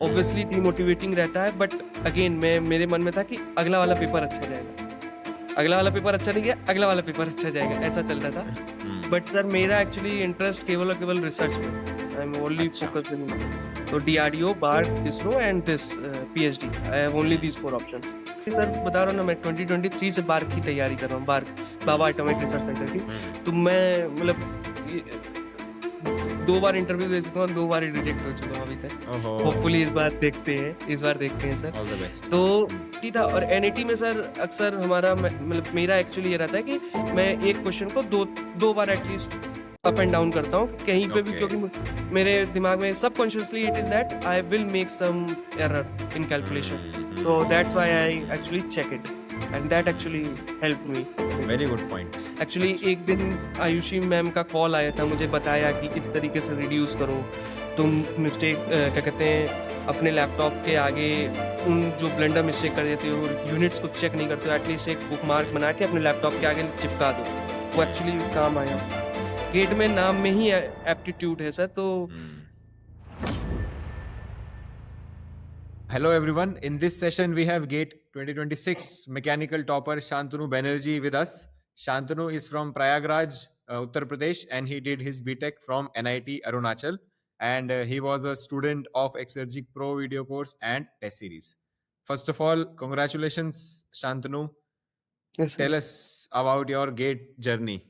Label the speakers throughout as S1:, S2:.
S1: Obviously demotivating रहता है, but again मेरे मन में था कि अगला वाला पेपर अच्छा जाएगा, अगला वाला पेपर अच्छा नहीं गया, अगला वाला पेपर अच्छा जाएगा, ऐसा चल रहा था। बट सर मेरा एक्चुअली इंटरेस्ट केवल और केवल रिसर्च में, आई एम ओनली
S2: अच्छा।
S1: फोकस्ड इन तो DRDO, BARC, ISRO and this PhD. I have only these 4 options. Sir बता रहा हूँ ना, मैं 2023 से बार्क की तैयारी कर रहा हूँ, बार्क बाबा एटॉमिक रिसर्च सेंटर की। तो मैं मतलब 2 बार इंटरव्यू दे चुका हूँ, 2 बार ही रिजेक्ट हो चुका हूँ अभी तक।
S2: ओहो।
S1: होपफुली इस बार देखते हैं सर।
S2: All the best.
S1: तो ठीक था। और एनईटी में सर अक्सर हमारा मतलब मेरा एक्चुअली ये रहता है कि मैं एक क्वेश्चन को दो बार एटलीस्ट अप एंड डाउन करता हूँ कहीं पे भी,
S2: Okay.
S1: क्योंकि मेरे दिमाग में subconsciously it is that I will make some error in calculation, so that's why I actually check it and that actually help me.
S2: Very good point.
S1: Actually एक दिन आयुषी मैम का कॉल आया था, मुझे बताया कि इस तरीके से रिड्यूस करो तुम मिस्टेक, क्या कहते हैं, अपने लैपटॉप के आगे उन जो ब्लेंडर मिस्टेक कर देते हो, यूनिट्स को चेक नहीं करते हो, एटलीस्ट एक बुक मार्क बना के अपने लैपटॉप के आगे चिपका दो। वो एक्चुअली काम आया। गेट में नाम में ही एप्टीट्यूड है सर, तो
S2: Hello everyone. In this session we have GATE 2026 mechanical topper Shantanu Banerjee with us. Shantanu is from Prayagraj, Uttar Pradesh, and he did his BTech from NIT Arunachal, and he was a student of Exergic Pro video course and test series. First of all, congratulations Shantanu.
S1: yes, sir.
S2: Tell us about your GATE journey.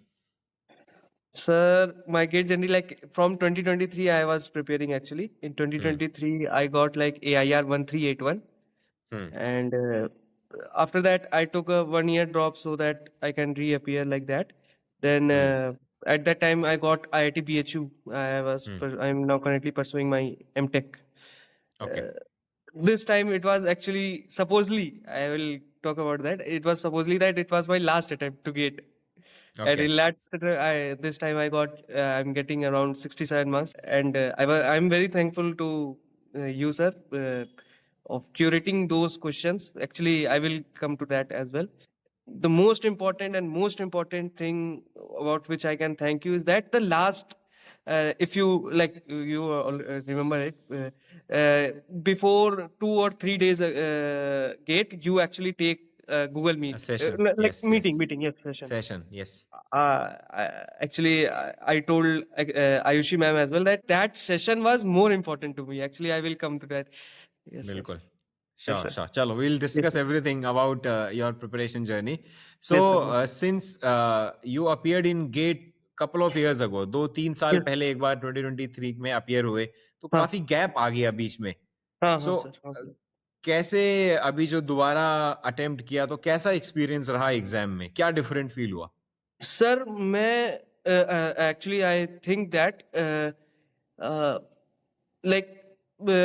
S1: Sir, my gate journey, like from 2023 I was preparing actually. In 2023 I got like AIR 1381. And after that I took a 1 year drop so that I can reappear like that. Then at that time I got IIT BHU. I'm now currently pursuing my MTech.
S2: Okay.
S1: This time it was actually supposedly, I will talk about that, it was supposedly that it was my last attempt to get. And
S2: Okay.
S1: in last this time I got I'm getting around 67 marks, and I'm very thankful to you sir, of curating those questions. Actually I will come to that as well. The most important thing about which I can thank you is that the last, if you like, you remember it, before 2 or 3 days gate, you actually take Google
S2: A
S1: Meet,
S2: session.
S1: like
S2: Yes. Yes.
S1: meeting, yes, session.
S2: Session. Yes.
S1: Actually, I told Ayushi ma'am as well that session was more important to me. Actually, I will come to that. Yes, sir.
S2: Bilkul.
S1: Yes,
S2: Sure,
S1: sir.
S2: sure. Chalo, we'll
S1: Yes,
S2: discuss
S1: sir.
S2: everything about your preparation journey. So,
S1: Yes, sir.
S2: since you appeared in GATE couple of years ago, 2-3 साल
S1: Yes.
S2: पहले एक बार 2023 में appear हुए, तो
S1: हाँ
S2: काफी gap आ गया बीच में.
S1: हाँ
S2: So,
S1: सर, हाँ सर.
S2: कैसे अभी जो दोबारा अटेम्प्ट किया, तो कैसा एक्सपीरियंस रहा एग्जाम में, क्या डिफरेंट फील हुआ?
S1: सर मैं actually I think that like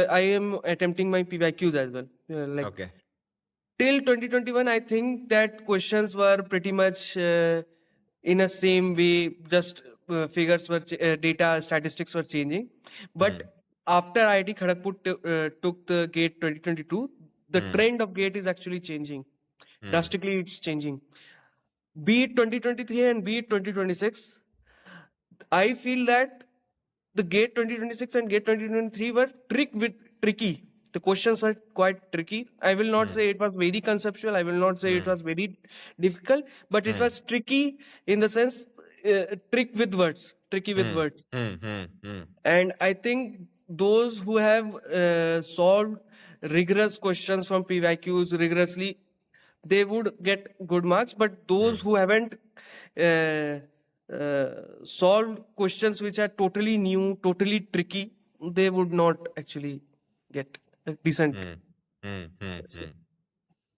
S1: I am attempting my PYQs as well. Like
S2: Okay.
S1: till 2021, I think that questions were pretty much in a same way. Just figures were data statistics were changing. But after IIT Kharagpur took the GATE 2022, the trend of GATE is actually changing. Drastically, it's changing. Be it 2023 and be it 2026, I feel that the GATE 2026 and GATE 2023 were tricky. The questions were quite tricky. I will not say it was very conceptual. I will not say it was very difficult, but it was tricky in the sense, tricky with words. And I think those who have solved rigorous questions from PYQs rigorously, they would get good marks. But those who haven't uh, solved questions which are totally new, totally tricky, they would not actually get a decent.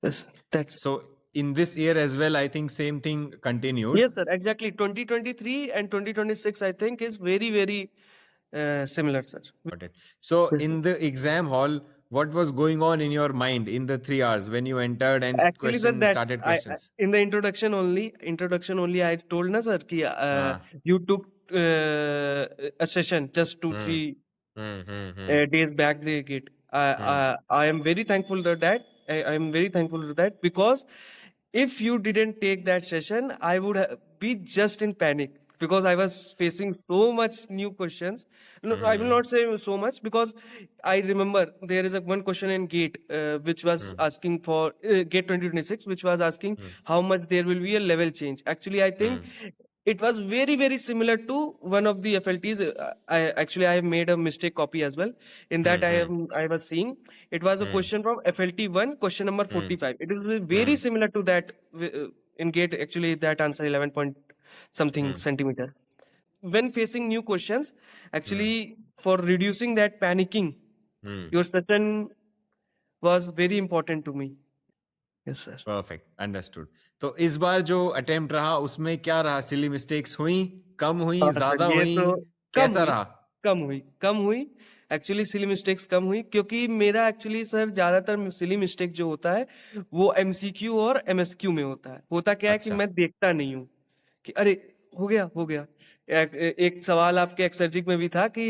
S1: Yes, that's.
S2: So, in this year as well, I think same thing continued.
S1: Yes, sir. Exactly. 2023 and 2026, I think, is very, very similar, sir.
S2: Got it. So, in the exam hall, what was going on in your mind in the 3 hours when you entered and
S1: Actually, sir, that's
S2: started questions?
S1: in the introduction only. I told na sir ki you took a session just 2-3 days back the gate. I am very thankful to that. I am very thankful to that, because if you didn't take that session, I would be just in panic. because I was facing so much new questions. No, I will not say so much, because I remember there is one question in GATE which was asking for GATE 2026, which was asking how much there will be a level change. Actually, I think it was very similar to one of the FLTs. I have made a mistake copy as well. In that, I was seeing it was a question from FLT 1, question number 45. It is very similar to that in GATE. Actually, that answer 11 point something centimeter. When facing new questions, actually, for reducing that panicking, your session was very important to me. Yes, sir.
S2: Perfect, understood. तो इस बार जो attempt रहा उसमें क्या रहा? Silly mistakes हुई, कम हुई,
S1: हाँ
S2: ज्यादा
S1: सर, ये
S2: हुई,
S1: तो कम
S2: कैसा
S1: हुई,
S2: रहा?
S1: कम हुई। एक्चुअली सिली मिस्टेक्स कम हुई, क्योंकि मेरा एक्चुअली सर ज्यादातर सिली मिस्टेक जो होता है वो MCQ और MSQ में होता है। होता क्या है कि
S2: अच्छा।
S1: मैं देखता नहीं हूँ कि अरे हो गया। एक सवाल आपके एक्सर्जिक में भी था कि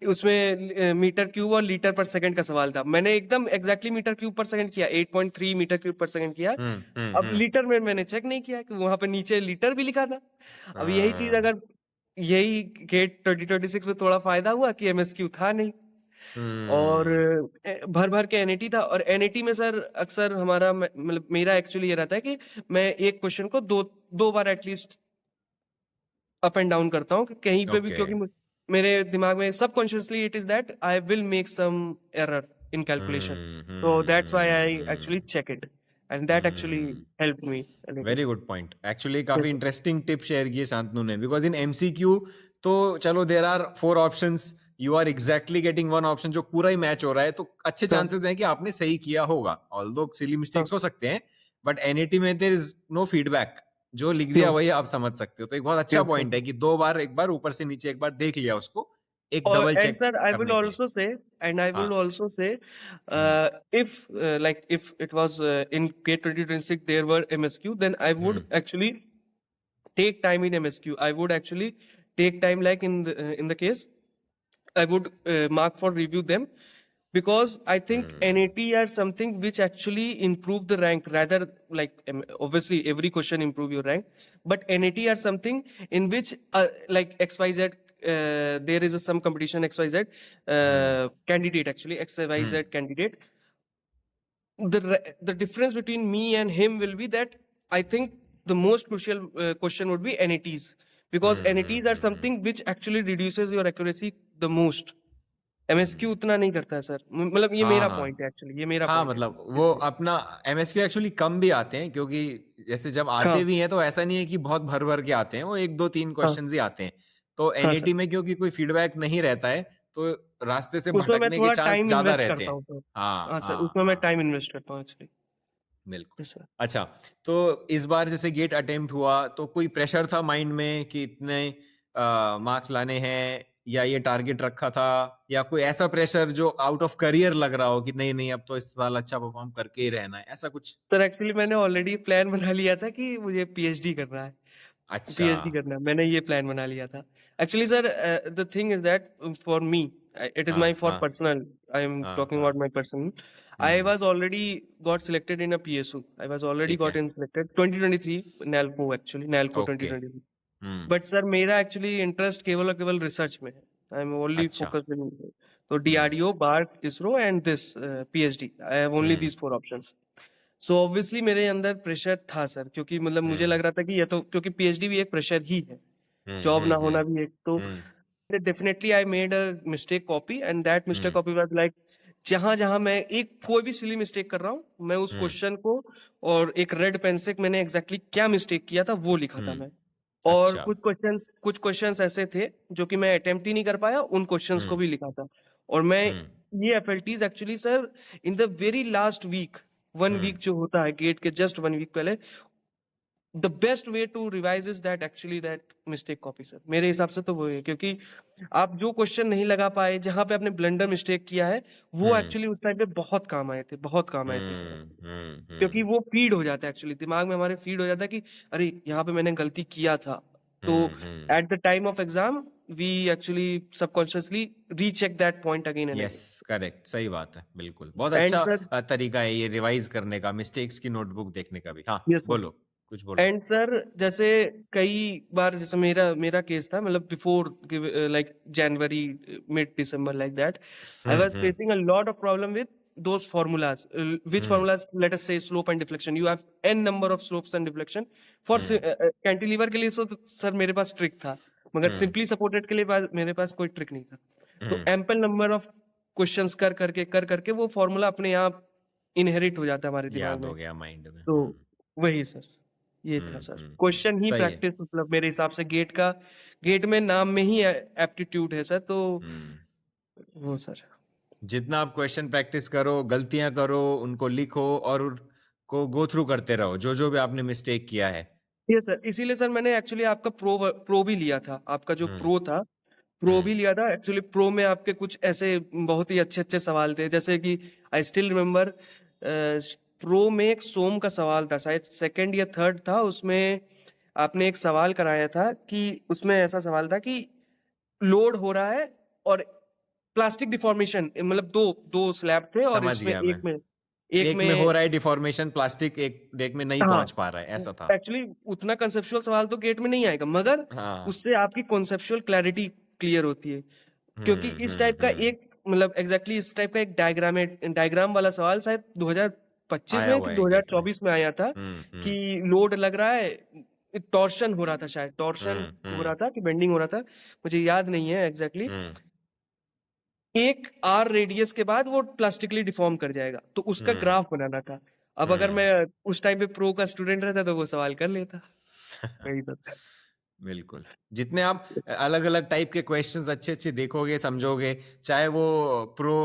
S1: उसमें मीटर क्यूब और लीटर पर सेकंड का सवाल था। मैंने एकदम एग्जैक्टली मीटर क्यूब पर सेकंड किया, 8.3 मीटर क्यूब पर सेकंड किया। अब लीटर में मैंने चेक नहीं किया कि वहां पे नीचे लीटर भी लिखा था। अब यही चीज अगर यही गेट 2026 में थोड़ा फायदा हुआ कि MSQ था नहीं, और भर भर के NAT था। और NAT में सर अक्सर हमारा मतलब मेरा एक्चुअली ये रहता है कि मैं एक क्वेश्चन को दो बार एटलीस्ट अप एंड डाउन करता हूँ कि कहीं पे भी,
S2: ओके।
S1: क्योंकि मेरे दिमाग में subconsciously it is that I will make some error in calculation, so that's why I actually check it, and that actually helped me a little.
S2: Very good point. Actually काफी इंटरेस्टिंग टिप शेयर की है शांतनु ने, because in MCQ तो चलो there are 4 options, you are exactly getting one option जो पूरा ही match हो रहा है, तो अच्छे चांसेस हैं कि आपने सही किया होगा। ऑल्दो सिली मिस्टेक्स हो सकते हैं, बट NAT में देयर इज नो फीडबैक, जो लिख दिया वही आप समझ सकते हो। तो एक बहुत अच्छा पॉइंट है कि 2 बार, एक बार ऊपर से नीचे एक बार देख लिया उसको, एक double
S1: And
S2: check
S1: sir, I will
S2: करने के लिए।
S1: also say, if it was in GATE 2026 there were MSQ, then I would actually take time in MSQ. I would actually take time, like in the case, I would mark for review them, because I think NAT are something which actually improve the rank, rather like obviously every question improve your rank, but NAT are something in which like XYZ. There is some competition XYZ candidate, actually XYZ candidate. The difference between me and him will be that I think the most crucial question would be NATs, because NATs are something which actually reduces your accuracy the most. MSQ उतना नहीं करता है sir, मतलब ये मेरा point है actually, ये मेरा
S2: हाँ,
S1: पॉइंट है
S2: मतलब वो अपना MSQ एक्चुअली कम भी आते हैं, क्योंकि जैसे जब आते भी हैं तो ऐसा नहीं है कि बहुत भर भर के आते हैं, वो 1 2 3 क्वेश्चंस ही आते हैं। तो NAT में क्योंकि कोई फीडबैक नहीं रहता है, तो रास्ते से
S1: उसमें मैं
S2: भटकने के
S1: थोड़ा
S2: चांस
S1: टाइम
S2: ज्यादा
S1: इन्वेस्ट
S2: रहते
S1: करता
S2: हैं।
S1: हूँ सर।
S2: हाँ
S1: हाँ सर,
S2: हाँ
S1: उसमें मैं
S2: हाँ,
S1: टाइम इन्वेस्ट करता हूँ एक्चुअली।
S2: बिल्कुल।
S1: Yes sir.
S2: अच्छा, तो इस बार जैसे गेट अटेम्प्ट हुआ तो कोई प्रेशर था माइंड में कि इतने मार्क्स लाने हैं, या ये टारगेट रखा था, या कोई ऐसा प्रेशर जो आउट ऑफ करियर लग रहा हो कि नहीं अब तो इस साल अच्छा परफॉर्म करके ही रहना है, ऐसा कुछ?
S1: सर एक्चुअली मैंने ऑलरेडी प्लान बना लिया था कि मुझे PhD करना है।
S2: अच्छा।
S1: मैंने ये प्लान बना लिया था actually sir. The thing is that for me, it is my for personal, I am talking about my personal. I was already got selected in a PSU. I was already
S2: ठीक है।
S1: gotten selected 2023 NALCO, actually NALCO
S2: okay.
S1: 2023. But sir मेरा actually interest केवल और केवल research में है। आई am only
S2: अच्छा।
S1: Focused in, तो DRDO, BARC, ISRO and this PhD. I have only these 4 options. So obviously मेरे अंदर प्रेशर था सर, क्योंकि मतलब मुझे लग रहा था कि ये तो, क्योंकि PhD भी एक प्रेशर ही है, जॉब ना होना भी एक, तो definitely I made a mistake copy, and that mistake copy was like, जहां जहां मैं एक कोई भी सिली मिस्टेक कर रहा हूं, मैं उस क्वेश्चन को और एक रेड पेन से मैंने एग्जैक्टली क्या मिस्टेक किया था वो लिखा था मैं। और
S2: अच्छा।
S1: कुछ क्वेश्चंस ऐसे थे जो कि मैं अटेम्प्ट ही नहीं कर पाया, उन क्वेश्चंस को भी लिखा था। और मैं ये FLTs actually sir in the very last week, 1 week जो होता है गेट के जस्ट 1 वीक पहले, the best way to revise is that actually that mistake copy sir. मेरे हिसाब से तो वो है, क्योंकि आप जो क्वेश्चन नहीं लगा पाए, जहां पे आपने ब्लंडर मिस्टेक किया है, वो एक्चुअली उस टाइम पे बहुत काम आए थे, बहुत काम आए थे सर। क्योंकि वो फीड हो जाता है एक्चुअली दिमाग में, हमारे फीड हो जाता है कि अरे यहाँ पे मैंने गलती किया था। तो at the time of exam we actually subconsciously recheck that point again and
S2: yes, correct, सही बात है, बिल्कुल। बहुत
S1: एंड
S2: अच्छा
S1: सर,
S2: तरीका है ये रिवाइज करने का, मिस्टेक्स की नोटबुक देखने का भी। हाँ,
S1: यस सर,
S2: बोलो। कुछ बोलो।
S1: एंड सर जैसे कई बार जैसे मेरा मेरा केस था, मतलब before like January, mid December, like that I was
S2: hmm
S1: facing a lot of problem with those formulas, which
S2: hmm
S1: formulas, let us say slope and deflection. You have n number of slopes and deflection for
S2: hmm
S1: cantilever के लिए। Sir मेरे पास trick था, मगर
S2: हम्म
S1: simply supported के लिए मेरे पास कोई trick नहीं था। तो
S2: हम्म
S1: एम्पल नंबर ऑफ क्वेश्चंस कर करके वो फॉर्मूला अपने आप इनहेरिट हो जाता है हमारे दिमाग
S2: याद
S1: में।
S2: हो गया माइंड में।
S1: तो वही सर, ये था सर। क्वेश्चन ही
S2: सही है।
S1: प्रैक्टिस, मतलब मेरे हिसाब से गेट में नाम में ही एप्टीट्यूड है सर, तो वो सर।
S2: जितना आप क्वेश्चन प्रैक्टिस करो, गलतियां करो, उनको लिखो और उनको गो थ्रू करते रहो, जो भी आपने मिस्टेक किया है।
S1: ये सर इसीलिए सर मैंने एक्चुअली आपका प्रो भी लिया था। आपका जो
S2: हम्म
S1: प्रो था, प्रो भी लिया था एक्चुअली। प्रो में आपके कुछ ऐसे बहुत ही अच्छे अच्छे सवाल थे, जैसे कि आई स्टिल रिमेम्बर, प्रो में एक सोम का सवाल था, शायद सेकंड या थर्ड था उसमें। आपने एक सवाल कराया था कि उसमें ऐसा सवाल था कि लोड हो रहा है और प्लास्टिक डिफॉर्मेशन, मतलब दो दो स्लैब थे और
S2: समझ
S1: इसमें
S2: गया मैं।
S1: एक
S2: एक में हो
S1: में
S2: रहा है डिफॉर्मेशन, प्लास्टिक एक में नहीं
S1: हाँ,
S2: पहुंच पा रहा है, ऐसा था।
S1: एक्चुअली उतना कंसेप्चुअल सवाल तो गेट में नहीं आएगा, मगर
S2: हाँ।
S1: उससे आपकी कॉन्सेप्चुअल क्लैरिटी क्लियर होती है। क्योंकि इस टाइप का एक, मतलब एग्जैक्टली इस टाइप का एक डायग्राम वाला सवाल शायद 2025
S2: आया
S1: में
S2: हुआ
S1: कि
S2: है गेट में।
S1: 2024 में आया था, कि
S2: हम्म
S1: लोड लग रहा है, टॉर्शन हो रहा था, शायद टॉर्शन हो
S2: हम्म
S1: रहा था कि बेंडिंग हो रहा था, मुझे याद नहीं है एग्जैक्टली।
S2: हम्म
S1: एक आर रेडियस के बाद वो प्लास्टिकली डिफॉर्म कर जाएगा, तो उसका
S2: हम्म
S1: ग्राफ बनाना था। अब अगर मैं उस टाइम पे प्रो का स्टूडेंट रहता तो वो सवाल कर लेता। वही था सर।
S2: बिल्कुल। जितने आप अलग अलग टाइप के क्वेश्चंस अच्छे अच्छे देखोगे, समझोगे, चाहे वो प्रो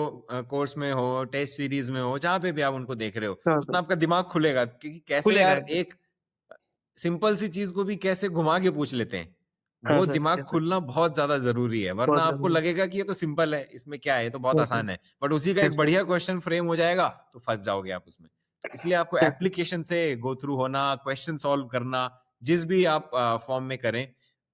S2: कोर्स में हो, टेस्ट सीरीज में हो, जहां पे भी आप उनको देख रहे हो,
S1: हाँ
S2: उतना
S1: सर,
S2: आपका दिमाग खुलेगा कि कैसे
S1: खुलेगा
S2: यार
S1: एकदम।
S2: एक सिंपल सी चीज को भी कैसे घुमा के पूछ लेते हैं।
S1: हाँ
S2: वो
S1: सर,
S2: दिमाग
S1: यस सर,
S2: खुलना बहुत ज्यादा जरूरी है, वरना
S1: बहुत
S2: आपको
S1: जरूरी।
S2: लगेगा कि ये तो सिंपल है, इसमें क्या है, ये तो बहुत
S1: यस सर,
S2: आसान है, बट उसी का एक
S1: यस सर,
S2: बढ़िया क्वेश्चन फ्रेम हो जाएगा तो फंस जाओगे आप उसमें। तो इसलिए आपको
S1: यस सर।
S2: एप्लीकेशन से गो थ्रू होना, क्वेश्चन सॉल्व करना, जिस भी आप फॉर्म में करें,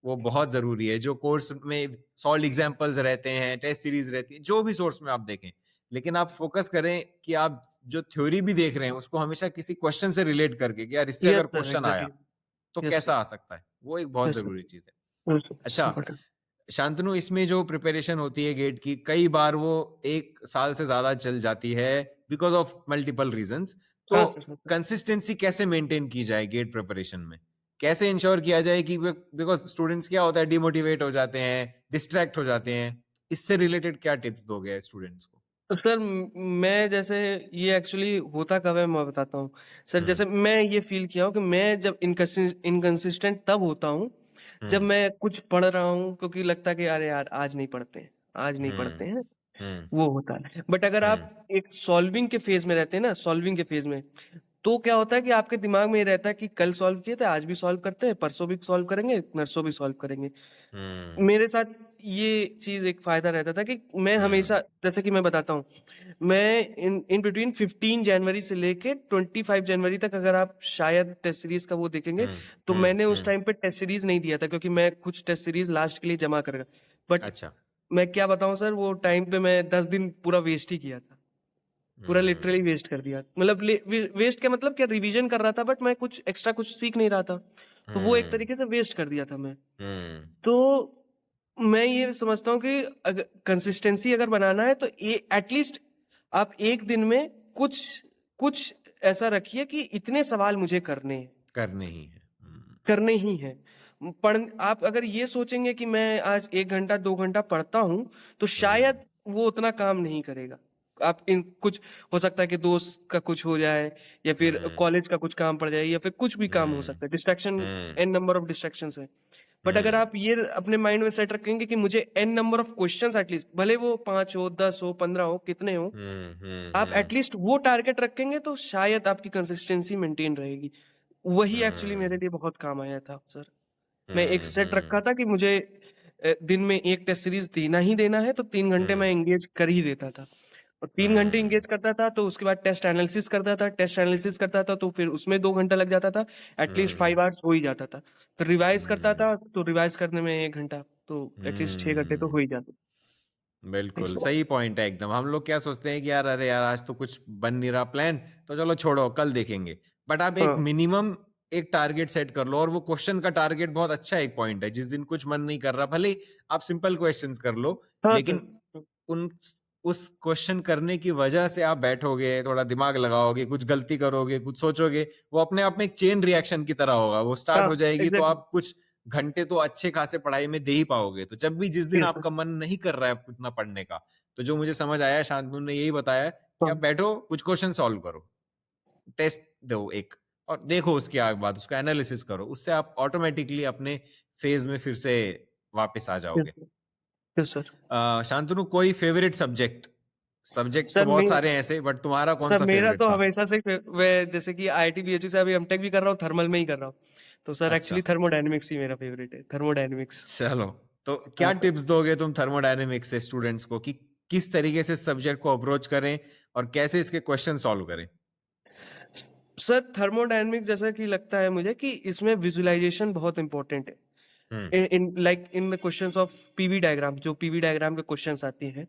S2: वो बहुत जरूरी है। जो कोर्स में सॉल्व एग्जाम्पल्स रहते हैं, टेस्ट सीरीज रहती है, जो भी सोर्स में आप देखें, लेकिन आप फोकस करें कि आप जो थ्योरी भी देख रहे हैं उसको हमेशा किसी क्वेश्चन से रिलेट करके, कि यार इससे
S1: यस
S2: अगर
S1: सर,
S2: क्वेश्चन आया
S1: एग्जैक्टली।
S2: तो
S1: यस
S2: कैसा
S1: सर,
S2: आ सकता है, वो एक बहुत
S1: यस सर,
S2: जरूरी चीज है।
S1: यस सर, इट्स
S2: अच्छा
S1: इम्पोर्टेंट।
S2: शांतनु, इसमें जो प्रिपरेशन होती है गेट की, कई बार वो 1 साल से ज्यादा चल जाती है बिकॉज ऑफ मल्टीपल रीजंस। तो
S1: हाँ सर, हाँ सर।
S2: कंसिस्टेंसी कैसे मेंटेन की जाए गेट प्रिपरेशन में? कैसे इंश्योर किया जाए कि, बिकॉज स्टूडेंट्स क्या होता है, डिमोटिवेट हो जाते हैं, डिस्ट्रैक्ट हो जाते हैं, इससे रिलेटेड क्या टिप्स दोगे स्टूडेंट्स को?
S1: तो सर मैं जैसे, ये एक्चुअली होता कब है मैं बताता हूँ सर।
S2: हम्म
S1: जैसे मैं ये फील किया हूँ कि मैं जब इनकंसिस्टेंट तब होता हूँ जब
S2: हम्म
S1: मैं कुछ पढ़ रहा हूँ, क्योंकि लगता है कि अरे यार आज नहीं पढ़ते हैं, आज नहीं
S2: हम्म
S1: पढ़ते हैं,
S2: हम्म
S1: वो होता है। बट अगर
S2: हम्म
S1: आप एक सॉल्विंग के फेज में रहते हैं ना, सॉल्विंग के फेज में, तो क्या होता है कि आपके दिमाग में ये रहता है कि कल सॉल्व किए थे, आज भी सॉल्व करते हैं, परसों भी सॉल्व करेंगे, नरसों भी सॉल्व करेंगे।
S2: हम्म
S1: मेरे साथ ये चीज एक फायदा रहता था कि मैं
S2: हम्म
S1: हमेशा, जैसे कि मैं बताता हूँ, मैं इन बिटवीन 15 जनवरी से लेके 25 जनवरी तक, अगर आप शायद टेस्ट सीरीज का वो देखेंगे, तो मैंने उस
S2: हम्म।
S1: टाइम पे टेस्ट सीरीज नहीं दिया था, क्योंकि मैं कुछ टेस्ट सीरीज लास्ट के लिए जमा करेगा। बट
S2: अच्छा।
S1: मैं क्या बताऊं सर, वो टाइम पे मैं 10 दिन पूरा वेस्ट ही किया था, पूरा लिटरली
S2: हम्म
S1: वेस्ट कर दिया। मतलब वेस्ट क्या मतलब, क्या रिवीजन कर रहा था बट मैं कुछ एक्स्ट्रा कुछ सीख नहीं रहा था, तो वो एक
S2: हम्म
S1: तरीके से वेस्ट कर दिया था मैं।
S2: हम्म
S1: तो मैं ये समझता हूँ कि अगर कंसिस्टेंसी अगर बनाना है तो ये एटलीस्ट आप एक दिन में कुछ कुछ ऐसा रखिए कि इतने सवाल मुझे करने हैं,
S2: करने ही है।
S1: करने ही हैं। पढ़ आप अगर ये सोचेंगे कि मैं आज 1 घंटा 2 घंटा पढ़ता हूँ, तो शायद वो उतना काम नहीं करेगा। आप इन कुछ, हो सकता है कि दोस्त का कुछ हो जाए, या फिर
S2: हम्म
S1: कॉलेज का कुछ काम पड़ जाए, या फिर कुछ भी काम हो
S2: हम्म
S1: सकता है, डिस्ट्रैक्शन,
S2: हम्म
S1: एन नंबर ऑफ डिस्ट्रैक्शन है। बट अगर
S2: हम्म
S1: आप ये अपने माइंड में सेट रखेंगे कि मुझे N number of questions at least, भले वो 5 हो, 10 हो, 15 हो, कितने हो, आप
S2: हम्म
S1: एटलीस्ट वो टारगेट रखेंगे तो शायद आपकी कंसिस्टेंसी मेंटेन रहेगी। वही एक्चुअली मेरे
S2: हम्म
S1: लिए बहुत काम आया था सर। मैं एक सेट रखा
S2: हम्म
S1: था कि मुझे दिन में एक टेस्ट सीरीज देना ही देना है, तो 3 घंटे मैं एंगेज कर ही देता था। और 3 घंटे
S2: हम्म
S1: एंगेज करता था, तो उसके बाद टेस्ट एनालिसिस करता था, टेस्ट एनालिसिस करता था तो फिर उसमें 2 घंटा लग जाता था, एटलीस्ट
S2: हम्म
S1: 5 आवर्स हो ही जाता था। फिर रिवाइज करता
S2: हम्म
S1: था, तो रिवाइज करने में 1 घंटा, तो एटलीस्ट 6 घंटे तो
S2: हम्म।
S1: हो ही जाते।
S2: बिल्कुल सही पॉइंट है एकदम। हम लोग क्या सोचते हैं कि यार, अरे यार आज तो कुछ बन नहीं रहा प्लान, तो चलो छोड़ो कल देखेंगे। बट आप एक
S1: हाँ
S2: मिनिमम एक टारगेट सेट कर लो, और वो क्वेश्चन का टारगेट बहुत अच्छा एक पॉइंट है। जिस दिन कुछ मन नहीं कर रहा, भले ही आप सिंपल क्वेश्चंस कर लो,
S1: हाँ
S2: लेकिन
S1: सर।
S2: उन उस क्वेश्चन करने की वजह से आप बैठोगे, थोड़ा दिमाग लगाओगे, कुछ गलती करोगे, कुछ सोचोगे, वो अपने आप में एक चेन रिएक्शन की तरह होगा, वो स्टार्ट
S1: हाँ
S2: हो जाएगी, तो
S1: एग्जैक्टली।
S2: आप कुछ घंटे तो अच्छे खासे पढ़ाई में दे ही पाओगे। तो जब भी जिस दिन
S1: यस सर।
S2: आपका मन नहीं कर रहा है उतना पढ़ने का, तो जो मुझे समझ आया, शांतनु ने यही बताया कि
S1: हाँ
S2: आप बैठो, कुछ क्वेश्चन सॉल्व करो, टेस्ट दो एक, और देखो उसके आगे बाद उसका एनालिसिस करो, उससे आप ऑटोमेटिकली अपने फेज में फिर से वापस आ
S1: यस
S2: जाओगे।
S1: सर। Yes sir.
S2: शांतनु, कोई फेवरेट सब्जेक्ट? सब्जेक्ट तो
S1: सर
S2: बहुत सारे हैं ऐसे, बट तुम्हारा कौन
S1: सर
S2: सा
S1: मेरा
S2: फेवरेट
S1: तो
S2: था?
S1: हमेशा से मैं जैसे कि आईआईटी बीएचयू से अभी एमटेक भी कर रहा हूँ, थर्मल में ही कर रहा हूँ। तो सर
S2: अच्छा,
S1: एक्चुअली थर्मोडायनेमिक्स ही मेरा फेवरेट है, थर्मोडायनेमिक्स।
S2: चलो, तो क्या
S1: हाँ सर।
S2: टिप्स दोगे तुम थर्मोडायनेमिक्स से स्टूडेंट्स को कि किस तरीके से सब्जेक्ट को अप्रोच करें और कैसे इसके क्वेश्चन सॉल्व करें?
S1: सर थर्मोडायनेमिक्स जैसा कि लगता है मुझे कि इसमें विजुअलाइजेशन बहुत इंपॉर्टेंट
S2: हम्म।
S1: है। In the questions of PV diagram, जो पीवी डायग्राम के क्वेश्चंस आते हैं,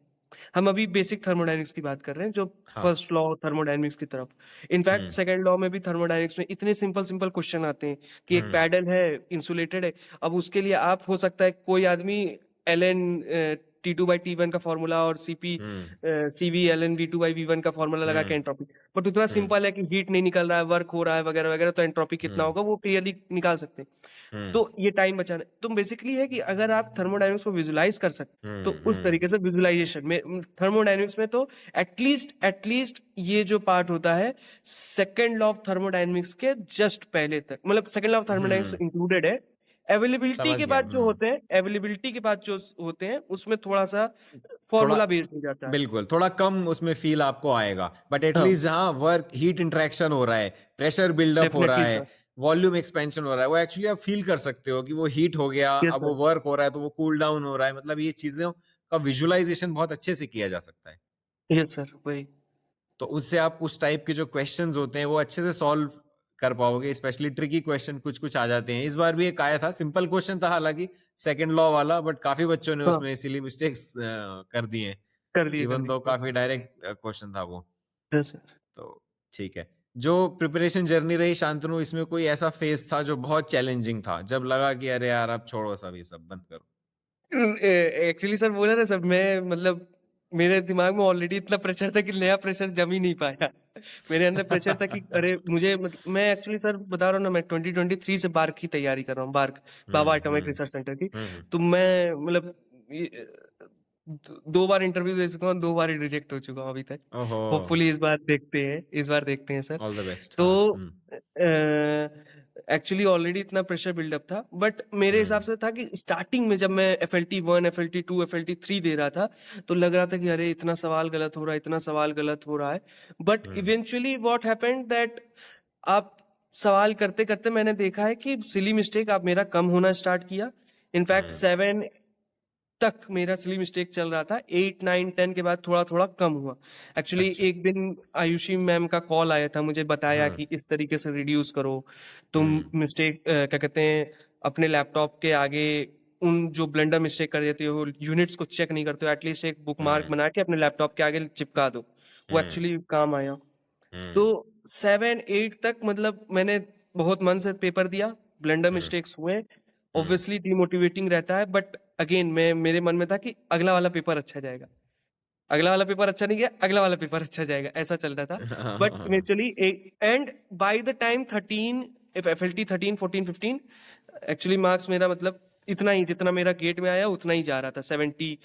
S1: हम अभी बेसिक थर्मोडायनेमिक्स की बात कर रहे हैं, जो
S2: हाँ।
S1: फर्स्ट लॉ थर्मोडायनेमिक्स की तरफ। इनफैक्ट
S2: हम्म।
S1: सेकंड लॉ में भी थर्मोडायनेमिक्स में इतने सिंपल सिंपल क्वेश्चन आते हैं कि एक
S2: हम्म।
S1: पैडल है, इंसुलेटेड है। अब उसके लिए आप, हो सकता है कोई आदमी एल एन T2/T1 का फॉर्मूला और
S2: हम्म।
S1: CV LN V2/V1 का फॉर्मूला लगा के
S2: हम्म।
S1: एंट्रोपी, बट उतना
S2: हम्म।
S1: सिंपल है कि हीट नहीं निकल रहा है, वर्क हो रहा है वगैरह वगैरह, तो एंट्रोपी कितना
S2: हम्म।
S1: होगा वो क्लियरली निकाल सकते हैं।
S2: हम्म।
S1: तो ये टाइम बचाना तो बेसिकली है कि अगर आप थर्मोडायनेमिक्स को विजुलाइज कर सकते, तो
S2: हम्म।
S1: उस तरीके से विजुलाइजेशन में थर्मोडायनेमिक्स में तो एटलीस्ट ये जो पार्ट होता है सेकेंड लॉ ऑफ थर्मोडायनेमिक्स के जस्ट पहले तक, मतलब second law of thermodynamics
S2: hmm.
S1: Included है। अवेलेबिलिटी
S2: समझ
S1: के
S2: गया।
S1: बाद जो
S2: हम्म।
S1: होते हैं, अवेलेबिलिटी के बाद जो होते हैं उसमें थोड़ा सा
S2: थोड़ा,
S1: फॉर्मूला बेस्ड हो जाता है।
S2: बिल्कुल थोड़ा कम उसमें फील आपको आएगा, बट
S1: हाँ
S2: एटलीस्ट जहां वर्क हीट इंटरेक्शन हो रहा है, प्रेशर बिल्डअप हो रहा
S1: डेफिनेटली
S2: है,
S1: सर।
S2: वॉल्यूम एक्सपेंशन हो रहा है, वो एक्चुअली आप फील कर सकते हो कि वो हीट हो गया,
S1: यस
S2: अब वो
S1: सर।
S2: वर्क हो रहा है, तो वो कूल डाउन हो रहा है। मतलब ये चीजों का विजुअलाइजेशन बहुत अच्छे से किया जा सकता है।
S1: यस सर वही।
S2: तो उससे आप उस टाइप के जो क्वेश्चंस होते हैं वो अच्छे से सॉल्व कर पाओगे। स्पेशली ट्रिकी क्वेश्चन कुछ कुछ आ जाते हैं। इस बार भी एक आया था, सिंपल क्वेश्चन था हालांकि, सेकंड लॉ वाला, बट काफी बच्चों ने
S1: हाँ
S2: उसमें सिली मिस्टेक्स कर दिए,
S1: कर दिए कर
S2: इवन दो
S1: दिए।
S2: काफी डायरेक्ट क्वेश्चन था वो।
S1: Yes sir.
S2: तो ठीक है। जो प्रिपरेशन जर्नी रही शांतनु, इसमें कोई ऐसा फेज था जो बहुत चैलेंजिंग था, जब लगा कि अरे यार अब छोड़ो सब, ये सब बंद करो?
S1: एक्चुअली सर बोला ना सर, मैं मतलब मेरे दिमाग में ऑलरेडी इतना प्रेशर था कि नया प्रेशर जम ही नहीं पाया। मेरे अंदर प्रेशर था कि अरे मुझे मैं एक्चुअली सर बता रहा हूँ ना, मैं 2023 से बार्क की तैयारी कर रहा हूँ, बार्क बाबा एटॉमिक
S2: हम्म।
S1: रिसर्च सेंटर की।
S2: हम्म।
S1: तो मैं मतलब दो बार इंटरव्यू दे चुका हूँ, दो बार ही रिजेक्ट हो चुका हूँ अभी तक।
S2: ओहो।
S1: होपफुली इस बार देखते हैं, इस बार देखते हैं सर।
S2: All the best.
S1: तो
S2: हाँ।
S1: एक्चुअली ऑलरेडी इतना प्रेशर बिल्डअप था, बट मेरे हिसाब
S2: हम्म।
S1: से था कि स्टार्टिंग में जब मैं FLT1 FLT2 FLT3 दे रहा था, तो लग रहा था कि अरे इतना सवाल गलत हो रहा है, इतना सवाल गलत हो रहा है। But
S2: hmm.
S1: Eventually what happened that आप सवाल करते करते मैंने देखा है कि सिली मिस्टेक आप मेरा कम होना स्टार्ट किया। इनफैक्ट
S2: हम्म।
S1: 7 तक मेरा सिली मिस्टेक चल रहा था, 8 9 10 के बाद थोड़ा थोड़ा कम हुआ। एक्चुअली
S2: अच्छा।
S1: एक दिन आयुषी मैम का कॉल आया था, मुझे बताया
S2: हम्म।
S1: कि इस तरीके से रिड्यूस करो तुम
S2: हम्म।
S1: मिस्टेक, क्या कहते हैं, अपने लैपटॉप के आगे उन जो ब्लेंडर मिस्टेक कर देते हो, यूनिट्स को चेक नहीं करते हो, एटलीस्ट एक बुक मार्क
S2: हम्म।
S1: बना के अपने लैपटॉप के आगे चिपका दो। वो
S2: हम्म।
S1: एक्चुअली काम आया। तो
S2: हम्म।
S1: 7 8 तक मतलब मैंने बहुत मन से पेपर दिया, ब्लेंडर
S2: हम्म।
S1: मिस्टेक्स हुए,
S2: हम्म।
S1: ऑब्वियसली डिमोटिवेटिंग रहता है, बट अगेन मैं मेरे मन में था कि अगला वाला पेपर अच्छा जाएगा, अगला वाला पेपर अच्छा नहीं गया, अगला वाला पेपर अच्छा जाएगा, ऐसा चलता था। But eventually and by the time 13, if FLT 13 14 15, actually marks मेरा मतलब इतना ही, जितना मेरा गेट में आया उतना ही जा रहा था, 70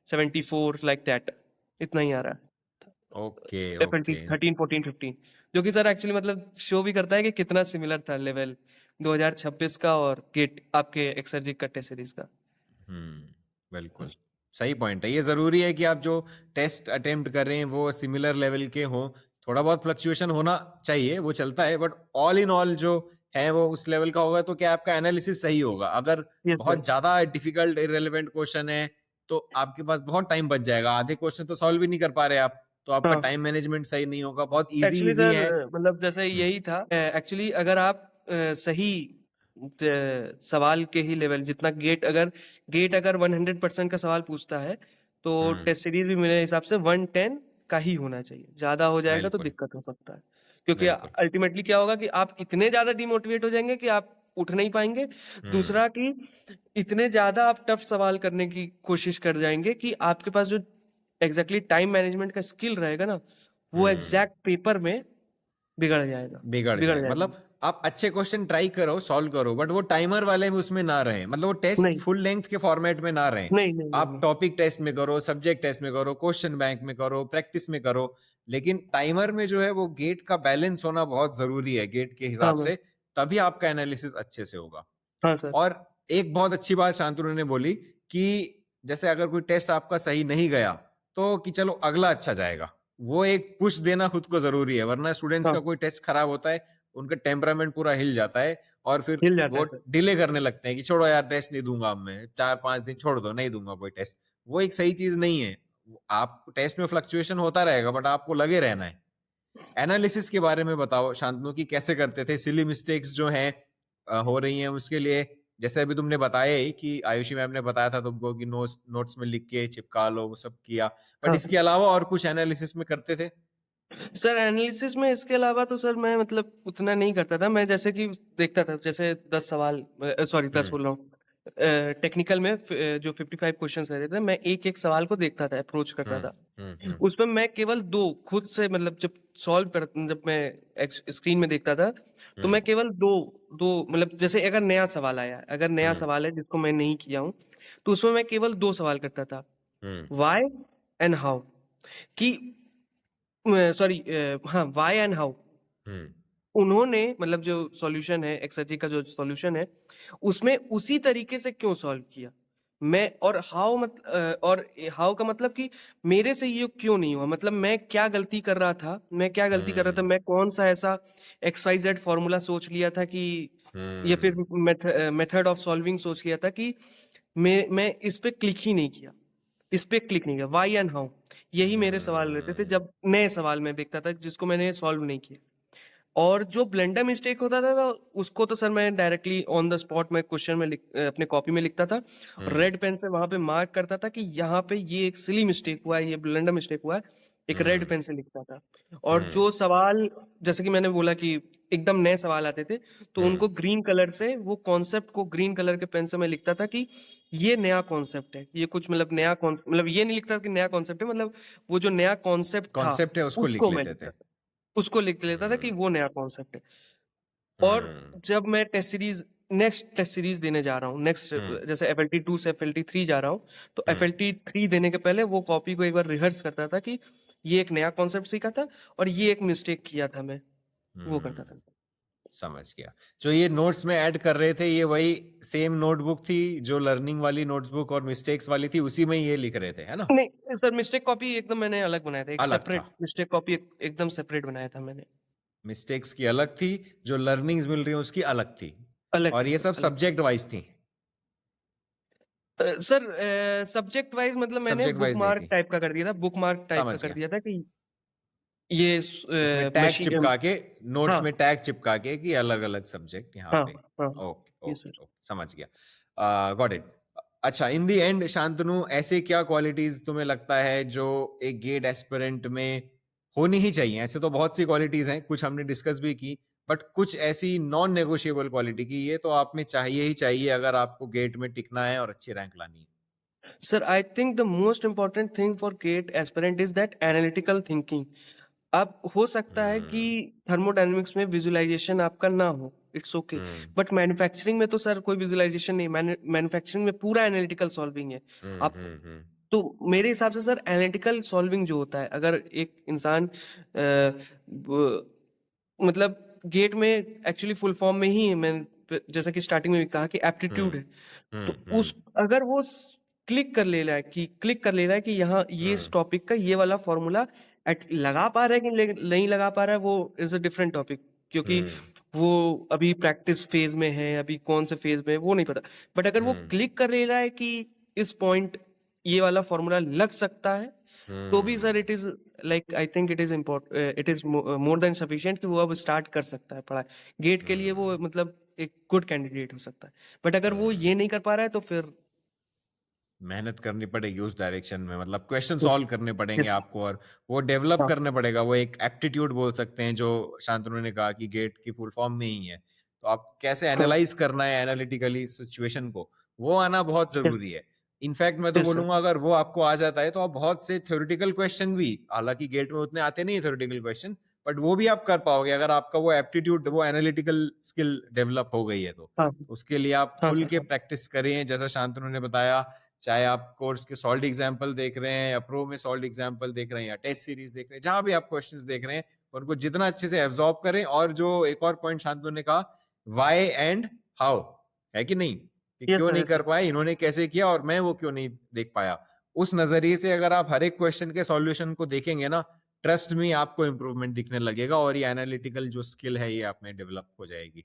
S1: 74 लाइक दैट, इतना ही आ रहा है
S2: ओके।
S1: FLT
S2: okay.
S1: 13 14 15। जो कि सर एक्चुअली मतलब शो भी करता है कि कितना सिमिलर था लेवल 2026 का और गेट आपके एक्सर्जी कट्टे सीरीज का।
S2: बिल्कुल सही पॉइंट है। ये जरूरी है कि आप जो टेस्ट अटेम्प्ट कर रहे हैं वो सिमिलर लेवल के हों। थोड़ा बहुत फ्लक्चुएशन होना चाहिए, वो चलता है, बट ऑल इन ऑल जो है वो उस लेवल का होगा, तो क्या आपका एनालिसिस सही होगा। अगर
S1: यस सर।
S2: बहुत ज्यादा डिफिकल्ट इररिलेवेंट क्वेश्चन है तो आपके पास बहुत टाइम बच जाएगा, आधे क्वेश्चन तो सॉल्व ही नहीं कर पा रहे आप, तो आपका
S1: हाँ
S2: टाइम मैनेजमेंट सही नहीं होगा। बहुत इजी
S1: एक्चुअली
S2: इजी
S1: सर
S2: है।
S1: मतलब जैसे यही था एक्चुअली, अगर आप सही सवाल के ही लेवल जितना गेट अगर 100% का सवाल पूछता है, तो
S2: हम्म।
S1: टेस्ट सीरीज भी मेरे हिसाब से 110 का ही होना चाहिए, ज्यादा हो जाएगा तो
S2: बिल्कुल
S1: दिक्कत हो सकता है, क्योंकि
S2: बिल्कुल।
S1: अल्टीमेटली क्या होगा कि आप इतने ज्यादा डिमोटिवेट हो जाएंगे कि आप उठ नहीं पाएंगे।
S2: हम्म
S1: दूसरा कि इतने ज्यादा आप टफ सवाल करने की कोशिश कर जाएंगे कि आपके पास जो एग्जैक्टली टाइम मैनेजमेंट का स्किल रहेगा ना, वो
S2: हम्म
S1: एग्जैक्ट पेपर में बिगड़ जाएगा,
S2: बिगड़
S1: बिगड़
S2: जाए,
S1: जाएगा।
S2: मतलब आप अच्छे क्वेश्चन ट्राई करो, सॉल्व करो, बट वो टाइमर वाले में उसमें ना रहे, मतलब वो टेस्ट
S1: नहीं
S2: फुल लेंथ के फॉर्मेट में ना रहे।
S1: नहीं नहीं नहीं
S2: आप
S1: नहीं।
S2: टॉपिक टेस्ट में करो, सब्जेक्ट टेस्ट में करो, क्वेश्चन बैंक में करो, प्रैक्टिस में करो, लेकिन टाइमर में जो है वो गेट का बैलेंस होना बहुत जरूरी है गेट के
S1: हाँ
S2: हिसाब
S1: मैम।
S2: से, तभी आपका एनालिसिस अच्छे से होगा।
S1: हाँ सर।
S2: और एक बहुत अच्छी बात शांतनु ने बोली कि जैसे अगर कोई टेस्ट आपका सही नहीं गया तो कि चलो अगला अच्छा जाएगा, वो एक पुश देना खुद को जरूरी है, वरना स्टूडेंट्स का
S1: हाँ,
S2: कोई टेस्ट खराब होता है, उनका टेम्परामेंट पूरा हिल जाता है और फिर
S1: हिल जाता
S2: वो
S1: है सर।
S2: डिले करने लगते हैं कि छोड़ो यार टेस्ट नहीं दूंगा, अब मैं 4-5 दिन छोड़ दो, नहीं दूंगा कोई टेस्ट। वो एक सही चीज नहीं है। आप टेस्ट में फ्लक्चुएशन होता रहेगा बट आपको लगे रहना है। एनालिसिस के बारे में बताओ शांतनु की कैसे करते थे, सिली मिस्टेक्स जो हैं हो रही हैं उसके लिए, जैसे अभी तुमने बताया ही कि आयुषी मैम ने बताया था तुमको कि नोट्स में लिख के चिपका लो, वो सब किया, बट
S1: हाँ
S2: इसके अलावा और कुछ एनालिसिस में करते थे?
S1: सर, एनालिसिस में इसके अलावा तो सर मैं मतलब उतना नहीं करता था। मैं जैसे कि देखता था, जैसे 10 सवाल, सॉरी 10
S2: हम्म
S1: बोल रहा हूँ, टेक्निकल में जो 55 क्वेश्चंस रहते थे, मैं एक एक सवाल को देखता था, अप्रोच करता था। उसमें मैं केवल दो खुद से, मतलब जब मैं स्क्रीन में देखता था, तो मैं
S2: हम्म
S1: केवल दो दो मतलब जैसे अगर नया सवाल आया, अगर नया
S2: हम्म
S1: सवाल है जिसको मैं नहीं किया हूँ, तो उसमें मैं केवल दो सवाल करता था,
S2: हम्म
S1: वाई एंड हाउ। कि सॉरी, हाँ, वाई एंड हाउ।
S2: हम्म
S1: उन्होंने मतलब जो सॉल्यूशन है, एक्सर्जी का जो सॉल्यूशन है, उसमें उसी तरीके से क्यों सॉल्व किया। मैं और हाउ का मतलब कि मेरे से ये क्यों नहीं हुआ, मतलब मैं क्या गलती कर रहा था,
S2: हम्म
S1: मैं कौन सा ऐसा XYZ फॉर्मूला सोच लिया था कि, या फिर
S2: हम्म
S1: मेथड ऑफ सॉल्विंग सोच लिया था कि मैं इस पे क्लिक ही नहीं किया, इस पे क्लिक नहीं किया। वाई एंड हाउ, यही मेरे सवाल रहते थे
S2: हम्म
S1: जब नए सवाल में देखता था जिसको मैंने सॉल्व नहीं किया। और जो ब्लेंडर मिस्टेक होता था तो उसको तो सर मैं डायरेक्टली ऑन द स्पॉट में क्वेश्चन में अपने कॉपी में लिखता था,
S2: हम्म
S1: रेड पेन से वहां पे मार्क करता था कि यहाँ पे ये एक सिली मिस्टेक हुआ है, ये ब्लेंडर मिस्टेक हुआ है, एक रेड
S2: हम्म
S1: पेन से लिखता था। और
S2: हम्म
S1: जो सवाल, जैसे कि मैंने बोला कि एकदम नए सवाल आते थे, तो
S2: हम्म
S1: उनको ग्रीन कलर से, वो कॉन्सेप्ट को ग्रीन कलर के पेन से मैं लिखता था कि ये नया कॉन्सेप्ट है, ये कुछ मतलब नया कॉन्सेप्ट, मतलब ये नहीं लिखता कि नया कॉन्सेप्ट है, मतलब वो जो नया कॉन्सेप्ट था
S2: कॉन्सेप्ट है उसको लिख
S1: उसको मैं
S2: लेते थे।
S1: लिखता था, उसको लिख लेता था कि
S2: हम्म
S1: वो नया कॉन्सेप्ट है। और
S2: हम्म
S1: जब मैं नेक्स्ट टेस्ट सीरीज देने जा रहा हूँ, नेक्स्ट
S2: हम्म
S1: जैसे FLT 2 से FLT 3 जा रहा हूँ, तो
S2: हम्म
S1: FLT 3 देने के पहले वो कॉपी को एक बार रिहर्स करता था कि ये एक नया कॉन्सेप्ट सीखा था और ये एक मिस्टेक किया था मैं, वो करता था
S2: हम्म
S1: सर।
S2: समझ गया। जो ये नोट्स में ऐड कर रहे थे ये वही सेम नोटबुक थी जो लर्निंग वाली नोटबुक और मिस्टेक्स वाली थी, उसी में ही ये लिख रहे थे, है ना?
S1: नहीं सर, मिस्टेक कॉपी एकदम मैंने अलग बनाया था, एक
S2: अलग था,
S1: सेपरेट मिस्टेक कॉपी एकदम सेपरेट बनाया था मैंने।
S2: मिस्टेक्स की अलग थी, जो लर्निंग्स मिल रही है उसकी अलग थी,
S1: अलग
S2: और
S1: थी
S2: ये
S1: सर,
S2: सब
S1: अलग।
S2: सब्जेक्ट वाइज थी।
S1: सर, सब्जेक्ट वाइज मतलब मैंने
S2: सब्जेक्ट
S1: बुक
S2: वाइज नहीं
S1: मार्क
S2: थी,
S1: टाइप का कर दिया था, बुक मार्क टाइप का
S2: समझ
S1: कर
S2: गया।
S1: दिया था कि ये
S2: उसमें टैग
S1: मशीन।
S2: चिपका के, नोट्स
S1: हाँ
S2: में टैग चिपका के कि अलग अलग सब्जेक्ट यहाँ
S1: हाँ
S2: पे।
S1: हाँ।
S2: ओके
S1: ये
S2: ओके
S1: सर।
S2: ओके समझ गया, गॉट इट। अच्छा, इन द एंड शांतनु, ऐसे क्या क्वालिटीज तुम्हें लगता है जो एक गेट एस्पिरेंट में होनी ही चाहिए? ऐसे तो बहुत सी क्वालिटीज हैं, कुछ हमने डिस्कस भी की, बट कुछ ऐसी नॉन नेगोशिएबल क्वालिटी की ये तो आप में चाहिए ही चाहिए अगर आपको गेट में टिकना है और अच्छी रैंक लानी है।
S1: Sir, I think the most important thing for GATE aspirant is that analytical thinking. अब हो सकता है कि
S2: हम्म
S1: थर्मोडायनेमिक्स में विजुअलाइजेशन आपका ना हो, it's okay,
S2: hmm
S1: but manufacturing में तो सर कोई विजुअलाइजेशन नहीं, मैन्युफैक्चरिंग में पूरा एनालिटिकल सॉल्विंग है। आप,
S2: हम्म
S1: तो मेरे हिसाब से सर एनालिटिकल सॉल्विंग जो होता है, अगर एक इंसान मतलब गेट में एक्चुअली फुल फॉर्म में ही, मैं जैसा कि स्टार्टिंग में भी कहा कि एप्टीट्यूड
S2: हम्म
S1: है, तो
S2: हम्म
S1: उस अगर वो क्लिक कर ले रहा है कि यहाँ ये इस
S2: हम्म
S1: टॉपिक का ये वाला फॉर्मूला लगा पा रहा है कि नहीं लगा पा रहा है, वो इज अ डिफरेंट टॉपिक, क्योंकि
S2: हम्म
S1: वो अभी प्रैक्टिस फेज में है, अभी कौन से फेज में है वो नहीं पता। बट अगर वो
S2: हम्म
S1: क्लिक कर ले रहा है कि इस पॉइंट ये वाला फॉर्मूला लग सकता है, तो भी sir
S2: hmm
S1: it is like, I think it is more than sufficient कि वो अब स्टार्ट कर सकता है पढ़ाई। गेट के लिए वो
S2: हम्म
S1: मतलब एक गुड कैंडिडेट हो सकता है। बट अगर वो
S2: हम्म
S1: ये नहीं कर पा रहा है तो फिर
S2: मेहनत करनी पड़ेगी उस डायरेक्शन में, मतलब क्वेश्चन
S1: Yes,
S2: सॉल्व करने पड़ेंगे
S1: yes,
S2: आपको, और वो डेवलप
S1: हाँ,
S2: करने पड़ेगा। वो एक एप्टीट्यूड बोल सकते हैं जो शांतनु ने कहा कि गेट की फुल फॉर्म में ही है। तो आप कैसे
S1: हाँ,
S2: एनालाइज करना है एनालिटिकली सिचुएशन को, वो आना बहुत
S1: yes,
S2: जरूरी है। इनफैक्ट मैं तो
S1: yes, sir.
S2: बोलूंगा अगर वो आपको आ जाता है तो आप बहुत से थ्योरेटिकल क्वेश्चन भी, हालांकि गेट में उतने आते नहीं है थ्योरेटिकल क्वेश्चन, बट वो भी आप कर पाओगे अगर आपका वो एप्टीट्यूड, वो एनालिटिकल स्किल डेवलप हो गई है तो।
S1: हाँ,
S2: उसके लिए आप
S1: हाँ
S2: खुल
S1: सर,
S2: के
S1: हाँ,
S2: प्रैक्टिस करें, जैसा शांतनु ने बताया। चाहे आप कोर्स के सॉल्व एग्जाम्पल देख रहे हैं या प्रो में सॉल्व एग्जाम्पल देख रहे हैं या टेस्ट सीरीज देख रहे हैं, जहां भी आप क्वेश्चंस देख रहे हैं उनको जितना अच्छे से एब्जॉर्ब करें। और जो एक और पॉइंट शांतनु ने कहा, वाई एंड हाउ, है कि नहीं, कि
S1: yes,
S2: क्यों
S1: sir,
S2: नहीं
S1: yes,
S2: कर
S1: sir.
S2: पाए, इन्होंने कैसे किया और मैं वो क्यों नहीं देख पाया, उस नजरिए से अगर आप हर एक क्वेश्चन के सॉल्यूशन को देखेंगे ना, ट्रस्ट में आपको इंप्रूवमेंट दिखने लगेगा और ये एनालिटिकल जो स्किल है ये आप में डेवलप हो जाएगी।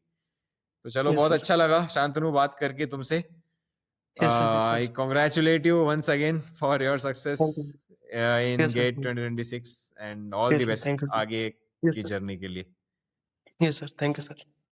S2: तो चलो,
S1: Yes,
S2: बहुत
S1: sir,
S2: अच्छा लगा शांतनु बात करके तुमसे।
S1: yes, sir, yes, sir.
S2: I congratulate you once again for your
S1: Thank you.
S2: success in
S1: Yes, sir.
S2: GATE 2026 and all the
S1: Yes, sir.
S2: best
S1: Thank you, sir.
S2: आगे
S1: Yes,
S2: की
S1: sir.
S2: जर्नी के लिए।
S1: Yes, sir. Thank you, sir.